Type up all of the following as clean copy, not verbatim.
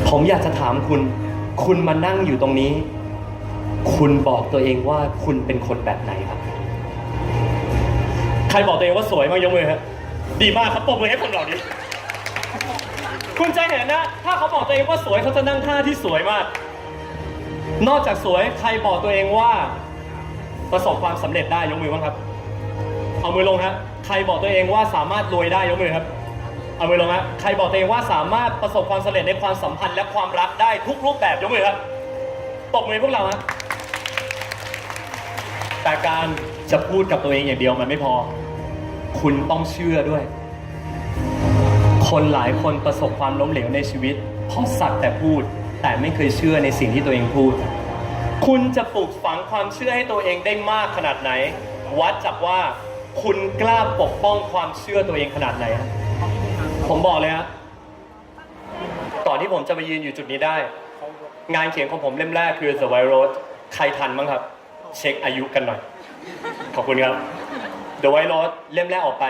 ผมอยากจะถามคุณ คุณมานั่งอยู่ตรงนี้ คุณบอกตัวเองว่าคุณเป็นคนแบบไหนครับ ใครบอกตัวเองว่าสวยบ้างยกมือครับดีมากครับปรบมือให้คนเหล่านี้ คุณจะเห็นนะ ถ้าเขาบอกตัวเองว่าสวยเขาจะนั่งท่าที่สวยมาก นอกจากสวยใครบอกตัวเองว่าประสบความสำเร็จได้ยกมือบ้างครับ เอามือลงฮะใครบอกตัวเองว่าสามารถรวยได้ยกมือครับเอามือลงฮะใครบอกตัวเองว่าสามารถประสบความสำเร็จในความสัมพันธ์และความรักได้ทุกรูปแบบยกมือครับตบมือพวกเราฮะแต่การจะพูดกับตัวเองอย่างเดียวมันไม่พอคุณต้องเชื่อด้วยคนหลายคนประสบความล้มเหลวในชีวิตเพราะสักแต่พูดแต่ไม่เคยเชื่อในสิ่งที่ตัวเองพูดคุณจะปลูกฝังความเชื่อให้ตัวเองได้มากขนาดไหนวัดจากว่าคุณกล้าปกป้องความเชื่อตัวเองขนาดไหนผมบอกเลยฮะก่อนที่ผมจะไปยืนอยู่จุดนี้ได้งานเขียนของผมเล่มแรกคือ The White Road ใครทันบ้างครับเช็คอายุกันหน่อยขอบคุณครับ The White Road เล่มแรกออกไป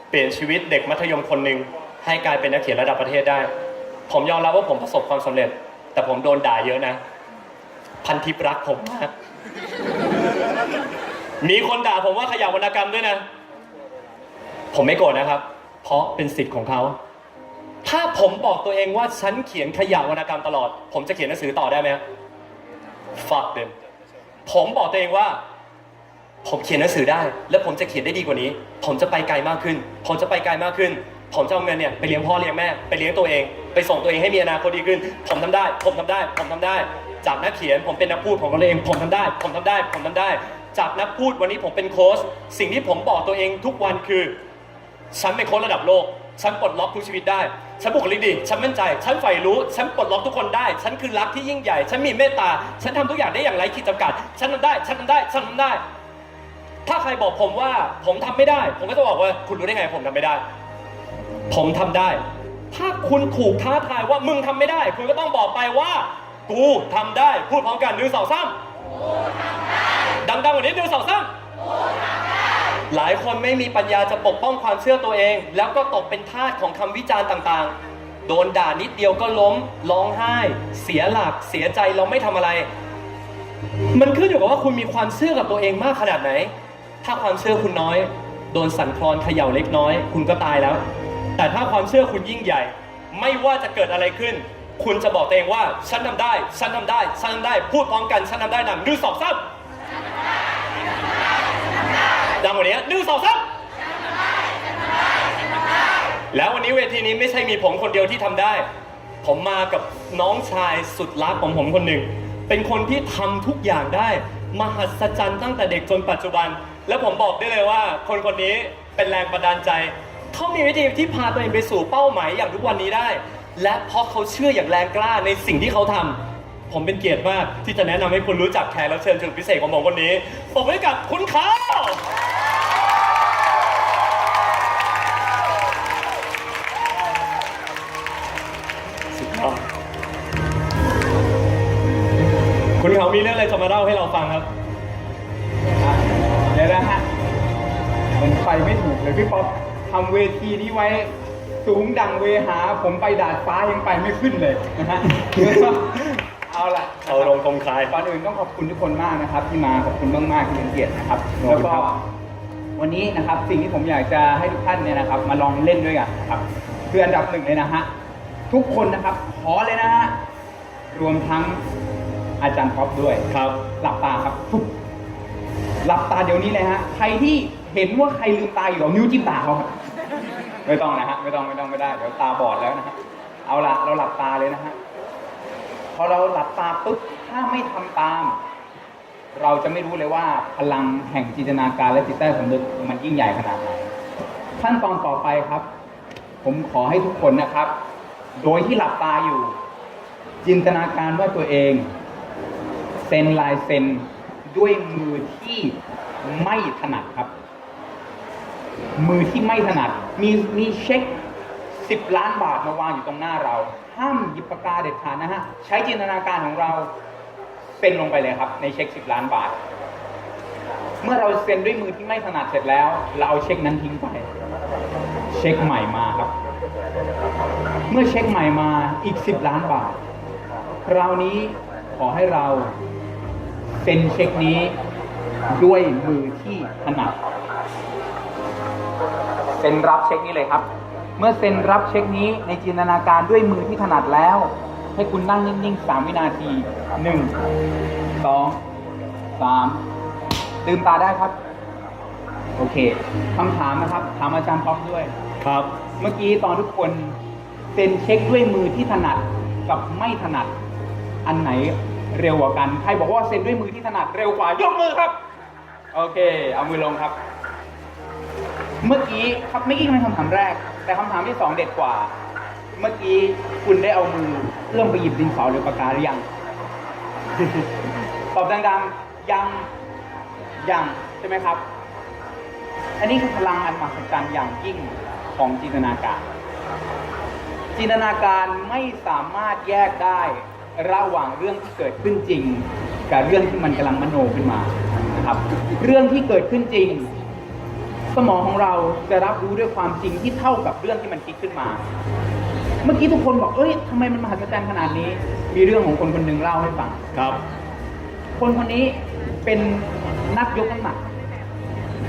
เปลี่ยนชีวิตเด็กมัธยมคนหนึ่งให้กลายเป็นนักเขียนระดับประเทศได้ผมยอมรับว่าผมประสบความสำเร็จแต่ผมโดนด่าเยอะนะพันทิปรักผมมากมีคนด่าผมว่าขยะวรรณกรรมด้วยนะผมไม่โกรธนะครับเพราะเป็นสิทธิ์ของเขาถ้าผมบอกตัวเองว่าฉันเขียนขยะวรรณกรรมตลอดผมจะเขียนหนังสือต่อได้ไหมfuck them ผมบอกตัวเองว่าผมเขียนหนังสือได้แล้วผมจะเขียนได้ดีกว่านี้ผมจะไปไกลมากขึ้นผมจะไปไกลมากขึ้นผมจะเอาเงินเนี่ยไปเลี้ยงพ่อเลี้ยงแม่ไปเลี้ยงตัวเองไปส่งตัวเองให้มีอนาคตดีขึ้นผมทำได้ผมทำได้ผมทำได้จากนักเขียนผมเป็นนักพูดของตัวเองผมทำได้ผมทำได้ผมทำได้จากนักพูดวันนี้ผมเป็นโค้ชสิ่งที่ผมบอกตัวเองทุกวันคือฉันเป็นโค้ชระดับโลกฉันปลดล็อกทุกชีวิตได้ฉันบุคลิกดีฉันมั่นใจฉันใฝ่รู้ฉันปลดล็อกทุกคนได้ฉันคือรักที่ยิ่งใหญ่ฉันมีเมตตาฉันทำทุกอย่างได้อย่างไร้ขีดจำกัดฉันทำได้ฉันทำได้ฉันทำได้ถ้าใครบอกผมว่าผมทำไม่ได้ผมก็จะบอกว่าคุณรู้ได้ไงผมทำไม่ได้ผมทำได้ถ้าคุณถูกท้าทายว่ามึงทำไม่ได้คุณก็ต้องบอกไปว่ากูทำได้พูดพร้อมกัน1 2 3กูทำได้ดังๆกว่านี้1 2 3กูทำได้หลายคนไม่มีปัญญาจะปกป้องความเชื่อตัวเองแล้วก็ตกเป็นทาสของคำวิจารณ์ต่างๆโดนด่านิดเดียวก็ล้มร้องไห้เสียหลักเสียใจเราไม่ทำอะไรมันขึ้นอยู่กับว่าคุณมีความเชื่อกับตัวเองมากขนาดไหนถ้าความเชื่อคุณน้อยโดนสั่นคลอนเขย่าเล็กน้อยคุณก็ตายแล้วแต่ถ้าความเชื่อคุณยิ่งใหญ่ไม่ว่าจะเกิดอะไรขึ้นคุณจะบอกตัวเองว่าฉันทำได้ฉันทำได้ฉันทำได้พูดพร้อมกันฉันทำได้1 2 3ดังวันนี้1 2 3แล้ววันนี้เวทีนี้ไม่ใช่มีผมคนเดียวที่ทำได้ผมมากับน้องชายสุดรักของผมคนหนึ่งเป็นคนที่ทำทุกอย่างได้มหัศจรรย์ตั้งแต่เด็กจนปัจจุบันแล้วผมบอกได้เลยว่าคนคนนี้เป็นแรงบันดาลใจเขามีวิธีที่พาตัวเองไปสู่เป้าหมายอย่างทุกวันนี้ได้และเพราะเขาเชื่ออย่างแรงกล้าในสิ่งที่เขาทำผมเป็นเกียรติมากที่จะแนะนำให้คุณรู้จักแขกรับเชิญสุดพิเศษของผมคนนี้ผมให้กับคุณข้าวสุดยอดคุณเขามีเรื่องอะไรจะมาเล่าให้เราฟังครับเดี๋ยวนะฮะผมไปไม่ถูกเลยพี่ป๊อปทำเวทีนี้ไว้สูงดังเวหาผมไปดาดฟ้ายังไปไม่ขึ้นเลยนะฮะเอาล่ะเอาลงคงคายก่อนอื่นต้องขอบคุณทุกคนมากนะครับที่มาขอบคุณมากๆที่เป็นเกียรตินะครับแล้วก็วันนี้นะครับสิ่งที่ผมอยากจะให้ทุกท่านเนี่ยนะครับมาลองเล่นด้วยกันนะครับคืออันดับ1เลยนะฮะทุกคนนะครับขอเลยนะฮะรวมทั้งอาจารย์ป๊อปด้วยครับหลับตาครับหลับตาเดี๋ยวนี้เลยฮะใครที่เห็นว่าใครลืมตาอยู่หรอนิ้วจิ้มตาเขาครับไม่ต้องนะฮะไม่ได้เดี๋ยวตาบอดแล้วนะฮะเอาละเราหลับตาเลยนะฮะพอเราหลับตาปุ๊บถ้าไม่ทำตามเราจะไม่รู้เลยว่าพลังแห่งจินตนาการและจิตใต้สำนึกมันยิ่งใหญ่ขนาดไหนขั้นตอนต่อไปครับผมขอให้ทุกคนนะครับโดยที่หลับตาอยู่จินตนาการว่าตัวเองเซ็นลายเซ็นด้วยมือที่ไม่ถนัดครับมือที่ไม่ถนัดมีเช็ค10 ล้านบาทมาวางอยู่ตรงหน้าเราห้ามหยิบปากกาเด็ดขาดนะฮะใช้จินตนาการของเราเซ็นลงไปเลยครับในเช็ค10 ล้านบาทเมื่อเราเซ็นด้วยมือที่ไม่ถนัดเสร็จแล้วเราเอาเช็คนั้นทิ้งไปเช็คใหม่มาครับ เมื่อเช็คใหม่มาอีก10 ล้านบาท คราวนี้ขอให้เราเซ็นเช็คนี้ด้วยมือที่ถนัดเซ็นรับเช็คนี้เลยครับ เมื่อเซ็นรับเช็คนี้ในจินตนาการด้วยมือที่ถนัดแล้ว ให้คุณนั่งนิ่งๆ3 วินาที1 2 3ลืมตาได้ครับโอเคคำถามนะครับถามอาจารย์ป๊อปด้วย ครับ เมื่อกี้ตอนทุกคนเซ็นเช็คด้วยมือที่ถนัดกับไม่ถนัดอันไหนเร็วกว่ากันใครบอกว่าเซ็นด้วยมือที่ถนัดเร็วกว่ายกมือครับโอเคเอามือลงครับ เมื่อกี้เป็นคำถามแรก แต่คำถามที่2เด็ดกว่า เมื่อกี้คุณได้เอามือเอื้อมไปหยิบดินสอหรือปากกาหรือยัง ตอบดังๆยังใช่ไหมครับ อันนี้คือพลังอันมหัศจรรย์อย่างยิ่งของจินตนาการ จินตนาการไม่สามารถแยกได้ระหว่างเรื่องที่เกิดขึ้นจริงกับเรื่องที่มันกำลังมโนขึ้นมานะครับ เรื่องที่เกิดขึ้นจริง สมองของเราจะรับรู้ด้วยความจริงที่เท่ากับเรื่องที่มันคิดขึ้นมา เมื่อกี้ทุกคนบอกเอ้ยทำไมมันมหัศจรรย์ขนาดนี้ มีเรื่องของคนคนหนึ่งเล่าให้ฟัง ครับ คนคนนี้เป็นนักยกน้ำหนัก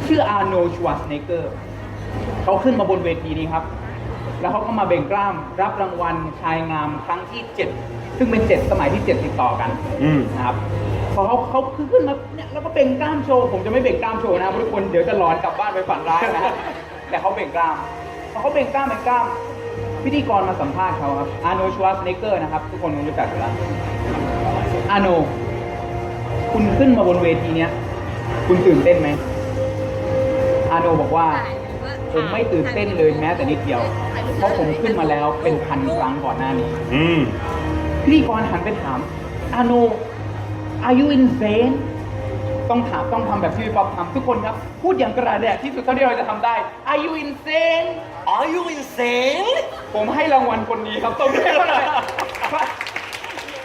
ชื่ออาร์โนลด์ ชวาร์ซเนเกอร์เขาขึ้นมาบนเวทีนี้ครับ แล้วเขาก็มาเบ่งกล้ามรับรางวัลชายงามครั้งที่ 7 ซึ่งเป็น7สมัยที่7ติดต่อกันนะครับพอเขาขึ้นมาเนี่ยแล้วก็เบ่งกล้ามโชว์ผมจะไม่เบ่งกล้ามโชว์นะทุกคนเดี๋ยวจะหลอนกลับบ้านไปฝันร้ายนะฮะ แต่เขาเบ่งกล้ามพอเขาเบ่งกล้ามพิธีกรมาสัมภาษณ์เขาครับอาร์โนลด์ ชวาร์ซเนเกอร์นะครับทุกคนคงรู้จักอยู่แล้วอาร์โนคุณขึ้นมาบนเวทีเนี้ยคุณตื่นเต้นไหมอาโนบอกว่าผมไม่ตื่นเต้นเลยแม้แต่นิดเดียวเพราะผมขึ้นมาแล้วเป็นพันครั้งก่อนหน้านี้พิธีกรหันไปถามอาโน are you insane ต้องทำแบบที่พี่ป๊อปทำทุกคนครับพูดอย่างกระแดะที่สุดเท่าที่เราจะทำได้ are you insane Are you insane ผมให้รางวัลคนนี้ครับตรงนี้เท่าไหร่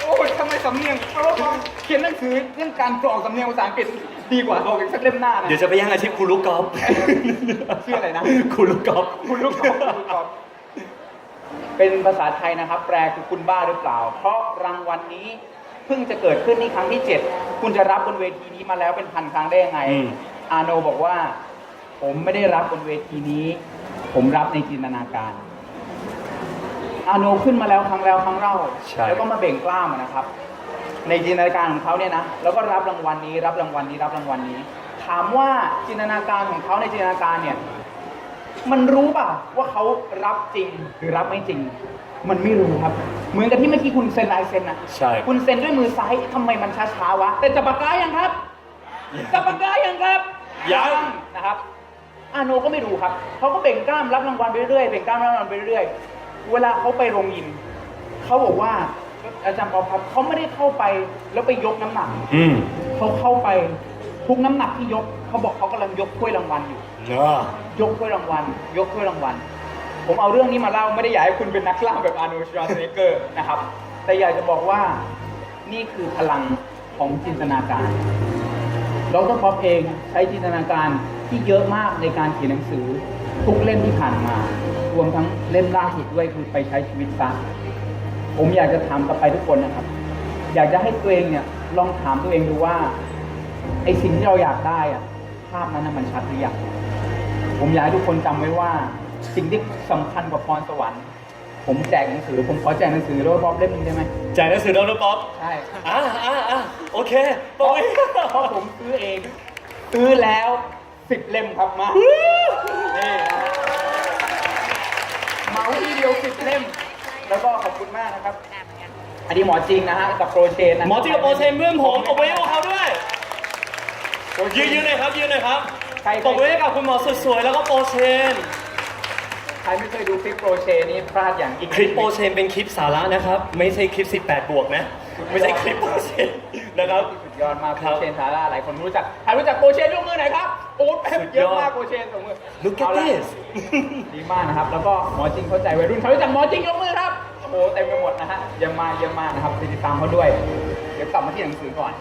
โอ้ยทำไมสำเนียงเพราะว่าเขียนหนังสือเรื่องการกรอกสำเนียงภาษาอังกฤษดีกว่าออกอีกสักเล่มหน้านะ เดี๋ยวจะไปย่างอาชีพครูลูกกอล์ฟ ชื่ออะไรนะ ครูลูกกอล์ฟ คุณลูกกอล์ฟเป็นภาษาไทยนะครับ แปลคือคุณบ้าหรือเปล่า เพราะรางวัลนี้เพิ่งจะเกิดขึ้นนี่ครั้งที่ 7 คุณจะรับบนเวทีนี้มาแล้วเป็นพันครั้งได้ยังไง อาโนบอกว่า ผมไม่ได้รับบนเวทีนี้ ผมรับในจินตนาการ อาโนขึ้นมาแล้วครั้งแล้วครั้งเล่าแล้วก็มาเบ่งกล้ามนะครับ ในจินตนาการของเขาเนี่ยนะแล้วก็รับรางวัลนี้รับรางวัลนี้รับรางวัลนี้ ถามว่าจินตนาการของเขาในจินตนาการเนี่ยมันรู้ป่ะว่าเขารับจริงหรือรับไม่จริง มันไม่รู้ครับ เหมือนกับที่เมื่อกี้คุณเซ็นลายเซ็นอ่ะ ใช่ คุณเซ็นด้วยมือซ้ายทำไมมันช้าๆวะแต่จับปากกายังครับจับปากกายังครับ ยัง นะครับอาโนก็ไม่รู้ครับเขาก็เบ่งกล้ามรับรางวัลไปเรื่อยเบ่งกล้ามรับรางวัลไปเรื่อยเวลาเขาไปโรงยิมเขาบอกว่าอาจารย์ปอครับเขาไม่ได้เข้าไปแล้วไปยกน้ำหนักเขาเข้าไปทุกน้ำหนักที่ยกเขาบอกเขากำลังยกถ้วยรางวัลอยู่ยกถ้วยรางวัลยกถ้วยรางวัลผมเอาเรื่องนี้มาเล่าไม่ได้อยากให้คุณเป็นนักกล้ามแบบอาร์โนลด์ ชวาร์ซเนเกอร์นะครับแต่อยากจะบอกว่านี่คือพลังของจินตนาการดร.ป๊อปเองใช้จินตนาการที่เยอะมากในการเขียนหนังสือทุกเล่มที่ผ่านมารวมทั้งเล่มล่าสุดด้วยคือไปใช้ชีวิตซะผมอยากจะถามกลับไปทุกคนนะครับอยากจะให้ตัวเองเนี่ยลองถามตัวเองดูว่าไอ้สิ่งที่เราอยากได้อะภาพนั้นมันชัดหรือยังผมอยากให้ทุกคนจำไว้ว่าสิ่งที่สำคัญกว่าพรสวรรค์ผมแจกหนังสือผมขอแจกหนังสือดร.ป๊อปเล่มนึงได้ไหม แจกหนังสือดร.ป๊อป ใช่ โอเค เพราะผมซื้อเองซื้อแล้ว10 เล่มครับมานี่นะฮะเมาทีเดียว10 เล่มแล้วก็ขอบคุณมากนะครับอันนี้หมอจริงนะฮะกับโปรเชนนะ หมอจริงกับโปรเชนเพื่อนผมตบมือให้พวกเขาด้วยยืนหน่อยครับยืนหน่อยครับตบมือให้กับคุณหมอสวยๆแล้วก็โปรเชน ใครไม่เคยดูคลิปโปรเชนนี่พลาดอย่างยิ่ง คลิปโปรเชนเป็นคลิปสาระนะครับ ไม่ใช่คลิป18 บวกนะ ไม่ใช่คลิปโปรเชนนะครับ สุดยอดมากโปรเชนทาร่าหลายคนรู้จักใครรู้จักโปรเชนยกมือหน่อยครับโอ้เยอะมากโปรเชนส่งมือ Look at this ดีมากนะครับแล้วก็หมอจริงเข้าใจวัยรุ่นเขารู้จักหมอจริงยกมือครับโอ้โหเต็มไปหมดนะฮะเยี่ยมมากนะครับติดตามเขาด้วยเดี๋ยวกลับมาที่หนังสือก่อน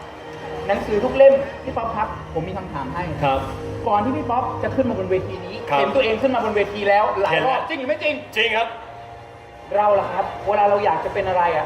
หนังสือทุกเล่มพี่ป๊อปครับผมมีคำถามให้ ครับ ก่อนที่พี่ป๊อปจะขึ้นมาบนเวทีนี้ ครับ เห็นตัวเองขึ้นมาบนเวทีแล้วหลาย เห็น ร แล้ อ ว บจริงหรือไม่จริง จริงครับ เราล่ะครับ เวลาเราอยากจะเป็นอะไรอ่ะ